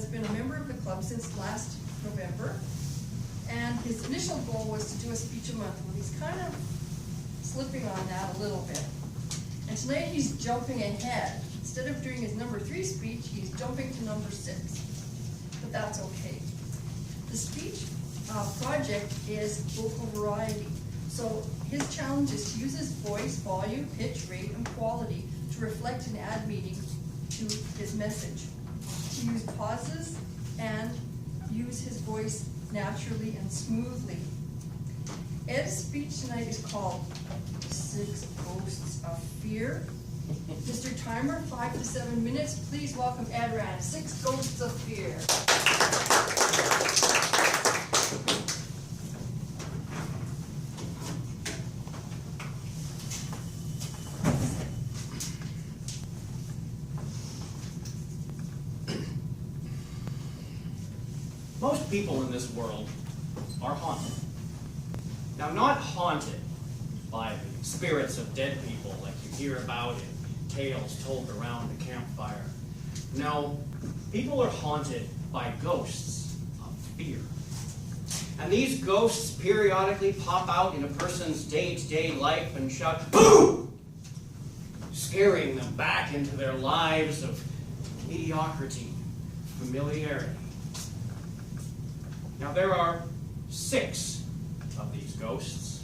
has been a member of the club since last November, and his initial goal was to do a speech a month. Well, he's kind of slipping on that a little bit. And tonight he's jumping ahead. Instead of doing his number 3 speech, he's jumping to number 6. But that's okay. The speech project is vocal variety. So his challenge is to use his voice, volume, pitch, rate, and quality to reflect and add meaning to his message. To use pauses and use his voice naturally and smoothly. Ed's speech tonight is called 6 Ghosts of Fear. Mr. Timer, 5 to 7 minutes. Please welcome Ed Rands, 6 Ghosts of Fear. Most people in this world are haunted. Now, not haunted by the spirits of dead people like you hear about in tales told around a campfire. No, people are haunted by ghosts of fear. And these ghosts periodically pop out in a person's day-to-day life and shout, "Boo!" scaring them back into their lives of mediocrity, familiarity. Now, there are 6 of these ghosts.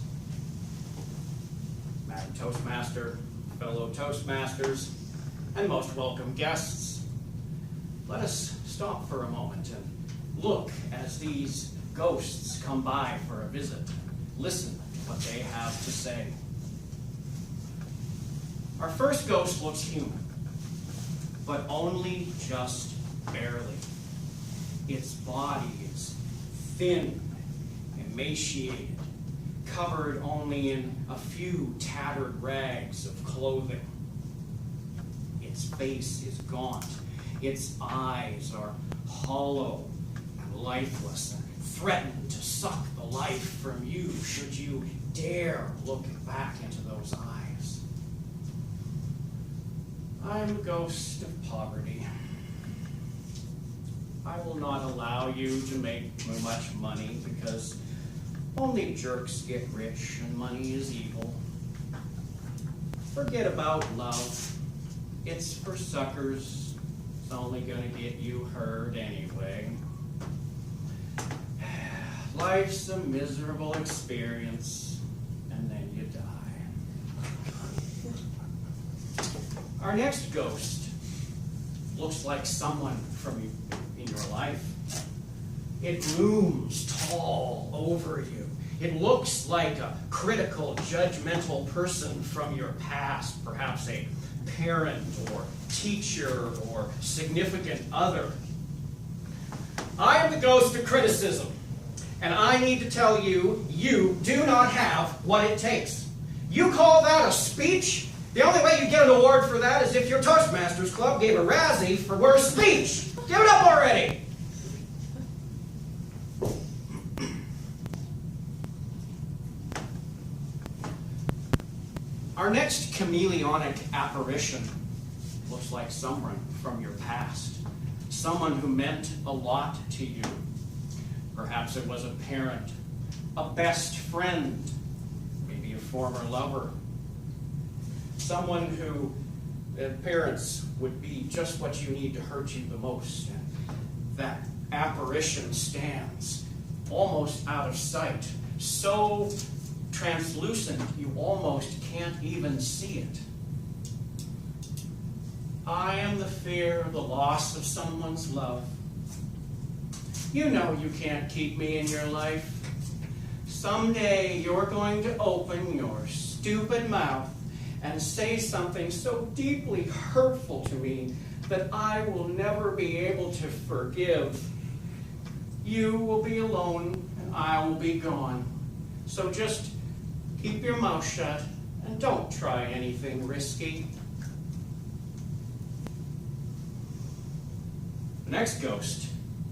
Madam Toastmaster, fellow Toastmasters, and most welcome guests. Let us stop for a moment and look as these ghosts come by for a visit. Listen to what they have to say. Our first ghost looks human, but only just barely. Its body is thin, emaciated, covered only in a few tattered rags of clothing. Its face is gaunt. Its eyes are hollow and lifeless and threaten to suck the life from you should you dare look back into those eyes. I'm a ghost of poverty. I will not allow you to make too much money because only jerks get rich and money is evil. Forget about love. It's for suckers. It's only going to get you hurt anyway. Life's a miserable experience, and then you die. Our next ghost looks like someone from in your life. It looms tall over you. It looks like a critical, judgmental person from your past, perhaps a parent or teacher or significant other. I am the ghost of criticism, and I need to tell you, you do not have what it takes. You call that a speech? The only way you get an award for that is if your Toastmasters Club gave a Razzie for worst speech. Give it up already! Our next chameleonic apparition looks like someone from your past. Someone who meant a lot to you. Perhaps it was a parent, a best friend, maybe a former lover. Someone who parents would be just what you need to hurt you the most. And that apparition stands almost out of sight, so translucent you almost can't even see it. I am the fear of the loss of someone's love. You know you can't keep me in your life. Someday you're going to open your stupid mouth and say something so deeply hurtful to me that I will never be able to forgive. You will be alone and I will be gone. So just keep your mouth shut and don't try anything risky. The next ghost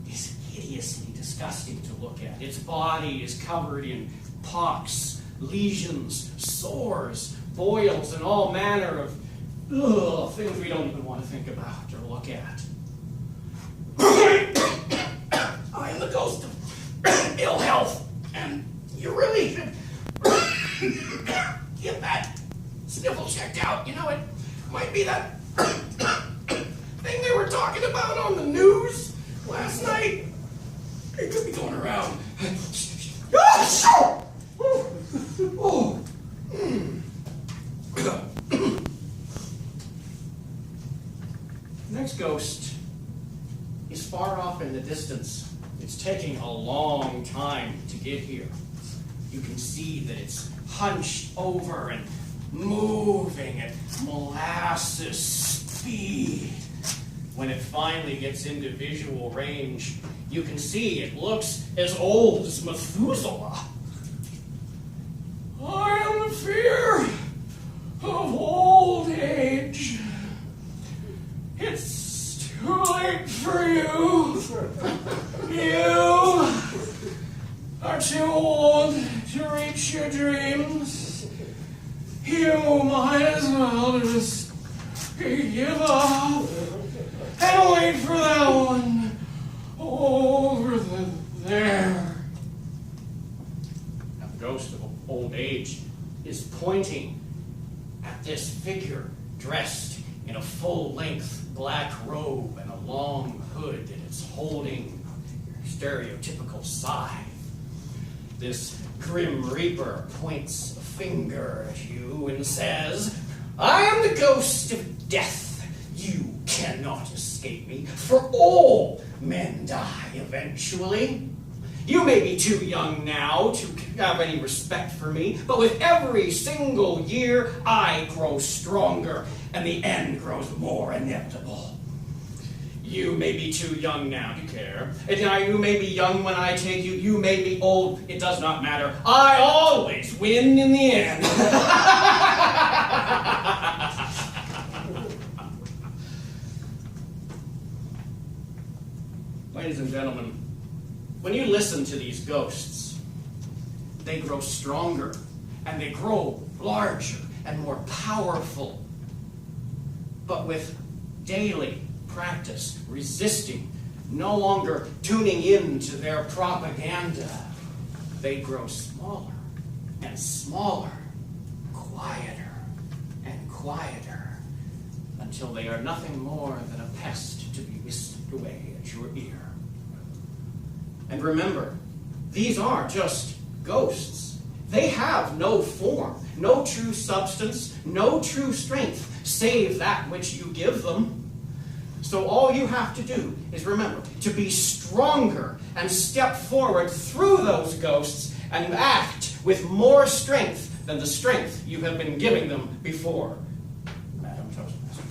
is hideously disgusting to look at. Its body is covered in pox, lesions, sores, boils, and all manner of things we don't even want to think about or look at. be that thing they were talking about on the news last night. It could be going around. Oh. Next ghost is far off in the distance. It's taking a long time to get here. You can see that it's hunched over and moving at molasses speed. When it finally gets into visual range, you can see it looks as old as Methuselah. I am the fear of old age. It's too late for you. You are too old to reach your dreams. You might as well just give up and wait for that one over there. Now, the ghost of old age is pointing at this figure dressed in a full-length black robe and a long hood, and it's holding your stereotypical scythe. This grim reaper points a finger at you and says, I am the ghost of death. You cannot escape me, for all men die eventually. You may be too young now to have any respect for me, but with every single year, I grow stronger, and the end grows more inevitable. You may be too young now to care. You may be young when I take you. You may be old. It does not matter. I always win in the end. Ladies and gentlemen, when you listen to these ghosts, they grow stronger, and they grow larger and more powerful. But with daily practice, resisting, no longer tuning in to their propaganda, they grow smaller and smaller, quieter and quieter, until they are nothing more than a pest to be whisked away at your ear. And remember, these are just ghosts. They have no form, no true substance, no true strength, save that which you give them. So all you have to do is remember to be stronger and step forward through those ghosts and act with more strength than the strength you have been giving them before. Madam Toastmaster.